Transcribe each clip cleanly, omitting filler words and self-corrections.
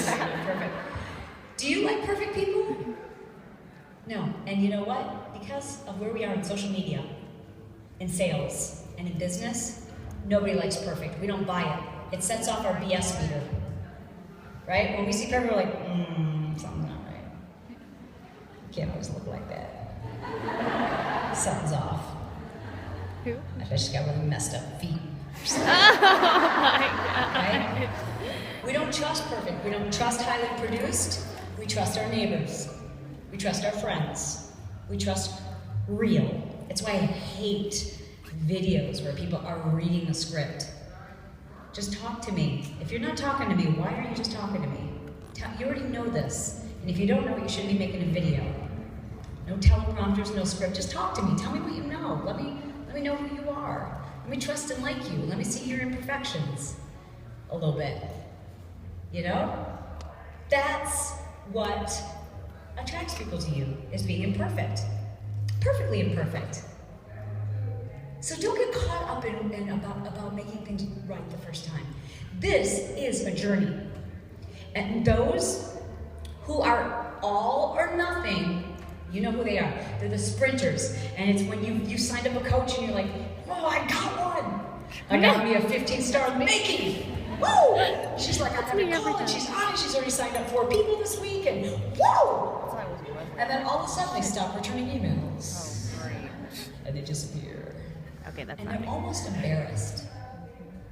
Perfect. Do you like perfect people? No. And you know what? Because of where we are in social media, in sales, and in business, nobody likes perfect. We don't buy it. It sets off our BS meter. Right? When we see perfect, we're like, something's not right. You can't always look like that. Something's off. Who? I bet she's got really messed up feet. Oh my God. Right? We don't trust perfect. We don't trust highly produced. We trust our neighbors. We trust our friends. We trust real. It's why I hate videos where people are reading the script. Just talk to me. If you're not talking to me, why are you just talking to me? You already know this. And if you don't know it, you shouldn't be making a video. No teleprompters, no script. Just talk to me. Tell me what you know. Let me know who you are. Let me trust and like you. Let me see your imperfections a little bit. You know? That's what attracts people to you, is being imperfect. Perfectly imperfect. So don't get caught up in about making things right the first time. This is a journey. And those who are all or nothing, you know who they are. They're the sprinters. And it's when you signed up a coach and you're like, oh, I got one. I got me a 15-star Mickey. Woo! She's like, I'm going to call and she's on it. She's already signed up 4 people this week and whoa! And then all of a sudden they stop returning emails. Oh, great. And they disappear. Okay, that's and not they're me. almost embarrassed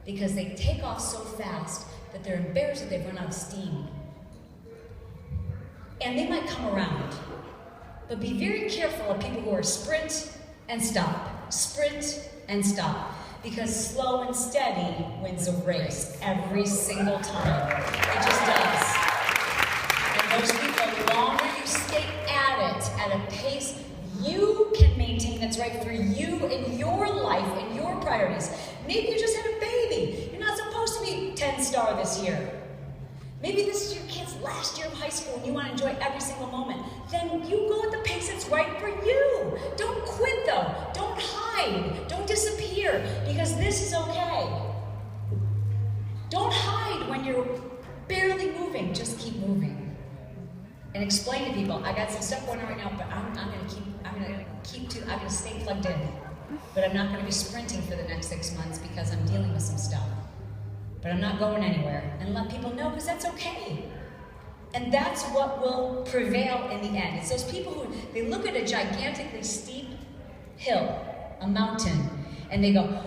because they take off so fast that they're embarrassed that they've run out of steam. And they might come around, but be very careful of people who are sprint and stop, because slow and steady wins a race every single time. It just does. And those people, the longer you stay at it, at a pace you can maintain that's right for you in your life and your priorities. Maybe you just had a baby. You're not supposed to be 10-star this year. Maybe this is your kid's last year of high school and you want to enjoy every single moment. Then you go at the pace that's right for you. Don't quit though. Don't hide. Don't disappear, because this is okay. Don't hide when you're barely moving. Just keep moving. And explain to people, I got some stuff going on right now, but I'm gonna stay plugged in. But I'm not gonna be sprinting for the next 6 months because I'm dealing with some stuff. But I'm not going anywhere. And let people know, because that's okay. And that's what will prevail in the end. It's those people who, they look at a gigantically steep hill, a mountain, and they go,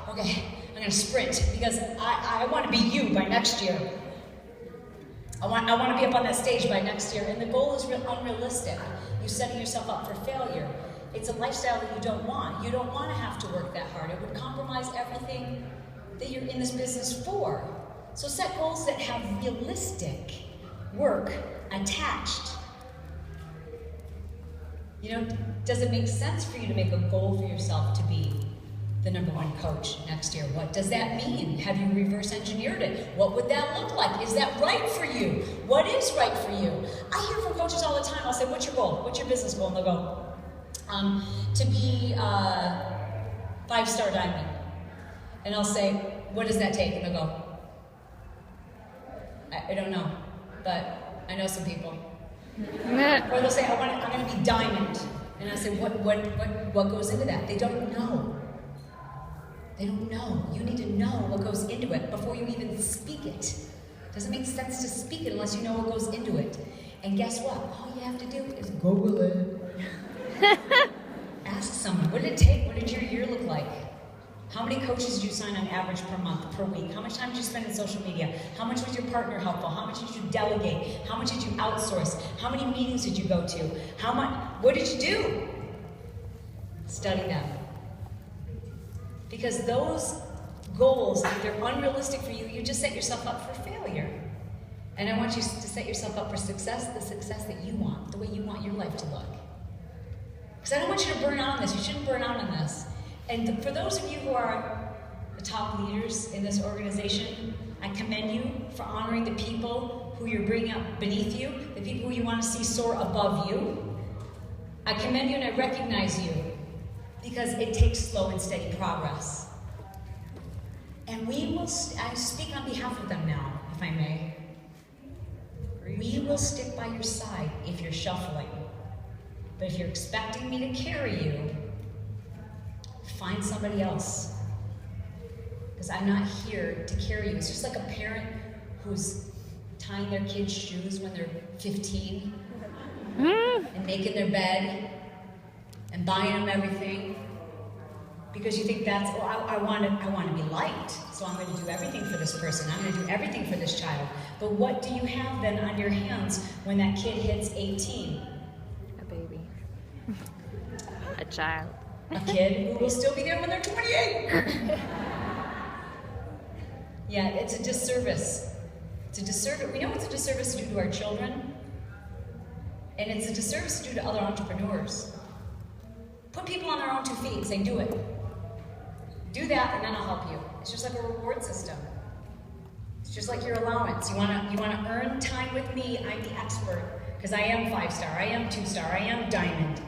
okay, I'm gonna sprint because I wanna be you by next year. I want to be up on that stage by next year, and the goal is unrealistic. You're setting yourself up for failure. It's a lifestyle that you don't want. You don't want to have to work that hard. It would compromise everything that you're in this business for. So set goals that have realistic work attached. You know, does it make sense for you to make a goal for yourself to be the #1 coach next year? What does that mean? Have you reverse engineered it? What would that look like? Is that right for you? What is right for you? I hear from coaches all the time. I'll say, what's your goal? What's your business goal? And they'll go, to be a 5-star diamond. And I'll say, what does that take? And they'll go, I don't know, but I know some people. Or they'll say, I'm going to be diamond. And I say, what goes into that? They don't know. They don't know. You need to know what goes into it before you even speak it. Doesn't make sense to speak it unless you know what goes into it. And guess what? All you have to do is Google it. Ask someone, what did it take? What did your year look like? How many coaches did you sign on average per month, per week? How much time did you spend in social media? How much was your partner helpful? How much did you delegate? How much did you outsource? How many meetings did you go to? What did you do? Study them. Because those goals, if they're unrealistic for you, you just set yourself up for failure. And I want you to set yourself up for success, the success that you want, the way you want your life to look. Because I don't want you to burn out on this. You shouldn't burn out on this. And for those of you who are the top leaders in this organization, I commend you for honoring the people who you're bringing up beneath you, the people who you want to see soar above you. I commend you and I recognize you, because it takes slow and steady progress. And I speak on behalf of them now, if I may. will stick by your side if you're shuffling. But if you're expecting me to carry you, find somebody else. Because I'm not here to carry you. It's just like a parent who's tying their kids' shoes when they're 15 and making their bed and buying them everything. Because you think that's, well, I want to be liked, so I'm going to do everything for this person. I'm going to do everything for this child. But what do you have then on your hands when that kid hits 18? A baby. A child. A kid who will still be there when they're 28. Yeah, it's a disservice. It's a disservice. We know it's a disservice to do to our children, and it's a disservice to do to other entrepreneurs. Put people on their own 2 feet and say, do it. Do that, and then I'll help you. It's just like a reward system. It's just like your allowance. You wanna earn time with me. I'm the expert because I am 5-star. I am 2-star. I am diamond.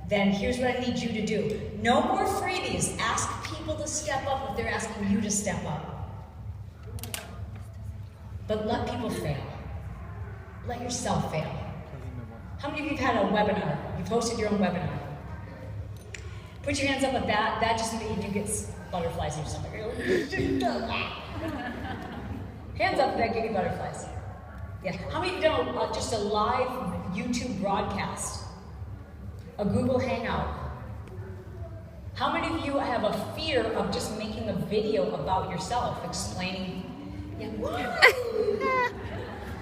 Then here's what I need you to do. No more freebies. Ask people to step up if they're asking you to step up. But let people fail. Let yourself fail. How many of you have had a webinar? You've hosted your own webinar. Put your hands up like that. That just means you get butterflies in your stomach. Hands up if that gave you butterflies. Yeah. How many of you have done just a live YouTube broadcast? A Google Hangout? How many of you have a fear of just making a video about yourself, explaining? Yeah.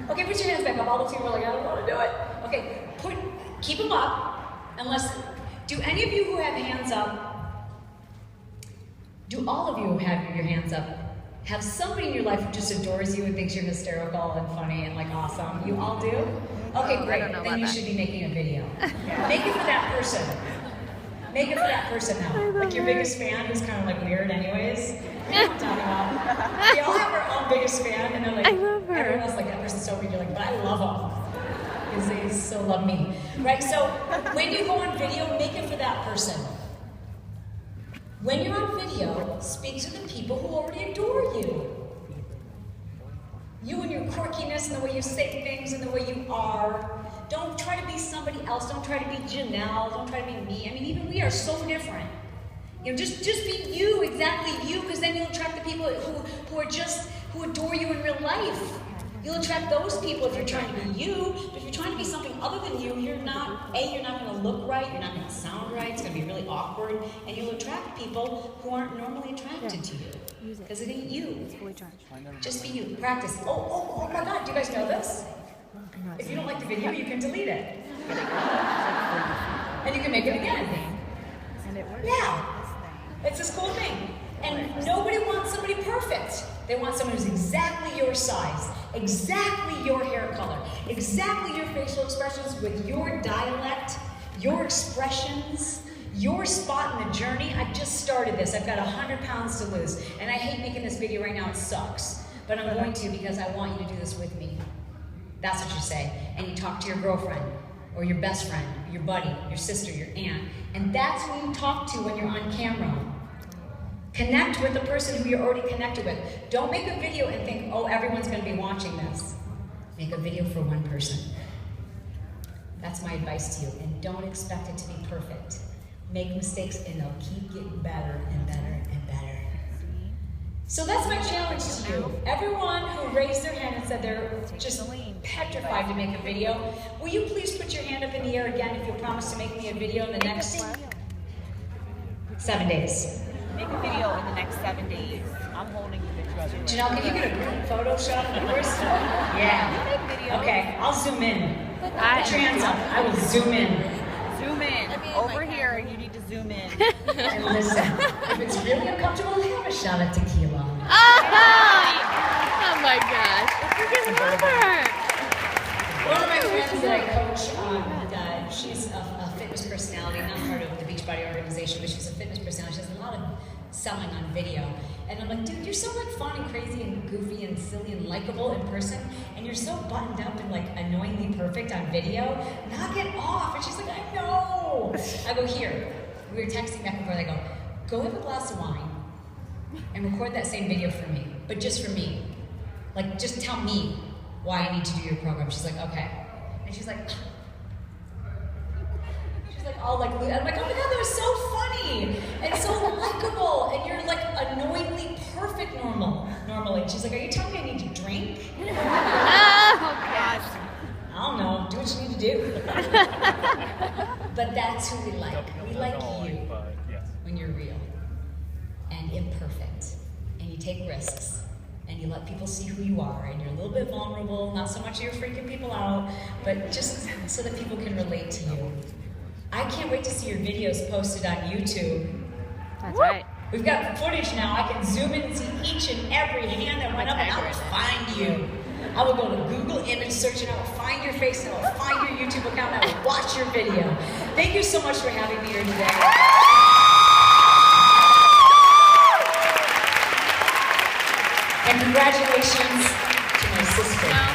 Okay, put your hands back up. All the two are like, I don't want to do it. Okay, keep them up. Unless, do any of you who have hands up? Do all of you who have your hands up have somebody in your life who just adores you and thinks you're hysterical and funny and like awesome? You all do? Okay, great. Then you should be making a video. Make it for that person. Make it for that person now. Like your biggest fan who's kind of like weird anyways. You know what I'm talking about? We all have our own biggest fan and they're like, everyone else like, that person's so weird. You're like, but I love him. Because they so love me. Right, so when you go on video, make it for that person. When you're on video, speak to the people who already adore you. You and your quirkiness and the way you say things and the way you are. Don't try to be somebody else. Don't try to be Janelle. Don't try to be me. I mean, even we are so different. You know, just be you, exactly you, because then you'll attract the people who adore you in real life. You'll attract those people if you're trying to be you, but if you're trying to be something other than you, you're not going to look right, you're not going to sound right, it's going to be really awkward, and you'll attract people who aren't normally attracted to you, because it ain't you. Just be you. Practice. Oh my God, do you guys know this? If you don't like the video, you can delete it. And you can make it again. Yeah. It's this cool thing. And nobody wants somebody perfect. They want someone who's exactly your size, exactly your hair color, exactly your facial expressions with your dialect, your expressions, your spot in the journey. I just started this. I've got 100 pounds to lose. And I hate making this video right now. It sucks. But I'm going to because I want you to do this with me. That's what you say. And you talk to your girlfriend or your best friend, your buddy, your sister, your aunt. And that's who you talk to when you're on camera. Connect with the person who you're already connected with. Don't make a video and think, oh, everyone's going to be watching this. Make a video for one person. That's my advice to you. And don't expect it to be perfect. Make mistakes and they'll keep getting better and better and better. So that's my challenge to you. Everyone who raised their hand and said they're just petrified to make a video, will you please put your hand up in the air again if you'll promise to make me a video in the next 7 days? Make a video in the next 7 days. I'm holding the picture. Janelle, can you get a group photo shot of yours? Yeah. Okay, I'll zoom in. Put your hands up. I will zoom in. Zoom in. Over here, you need to zoom in. And listen, if it's really uncomfortable, have a shot of tequila. Oh my gosh. Freaking love her. One of my friends that I coach, she's a fitness personality, not part of the Beachbody organization, but she's a fitness personality. She has a lot of selling on video. And I'm like, dude, you're so like fun and crazy and goofy and silly and likable in person, and you're so buttoned up and like annoyingly perfect on video. Knock it off. And she's like, I know. I go, here. We were texting back and forth. I go have a glass of wine and record that same video for me, but just for me. Like, just tell me why I need to do your program. She's like, okay. And she's like all like, I'm like, oh my God, that was so funny and so likable, and you're like annoyingly perfect normally. And she's like, are you telling me I need to drink? Oh, gosh. I don't know, do what you need to do. But that's who we like. We like you when you're real and imperfect, and you take risks, and you let people see who you are, and you're a little bit vulnerable, not so much you're freaking people out, but just so that people can relate to you. I can't wait to see your videos posted on YouTube. That's right. We've got footage now. I can zoom in and see each and every hand that went up, and I will find you. I will go to Google image search, and I will find your face, and I will find your YouTube account, and I will watch your video. Thank you so much for having me here today. And congratulations to my sister.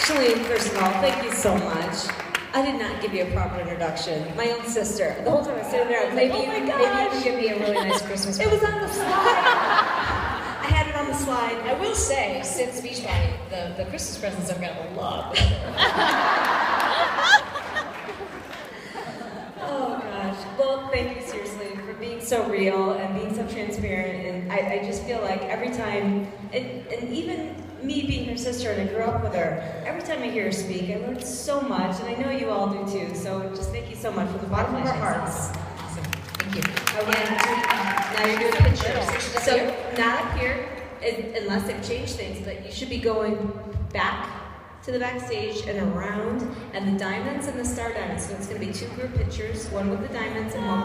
Chalene, first of all, thank you so much. I did not give you a proper introduction. My own sister. The whole time I was sitting there, I was like, oh my gosh. Maybe you can give me a really nice Christmas It was on the slide. I had it on the slide. I will say, since Beach Body, the Christmas presents I've got a lot. Oh gosh. Well, thank you seriously for being so real and being so transparent. And I just feel like every time, and even me being her sister, and I grew up with her, every time I hear her speak, I learn so much, and I know you all do too. So just thank you so much from the bottom of our hearts. Awesome. Thank you. Okay, now you're doing pictures. So not up here, unless they've changed things, but you should be going back to the backstage and around, and the diamonds and the star diamonds. So it's going to be 2 group pictures, one with the diamonds and one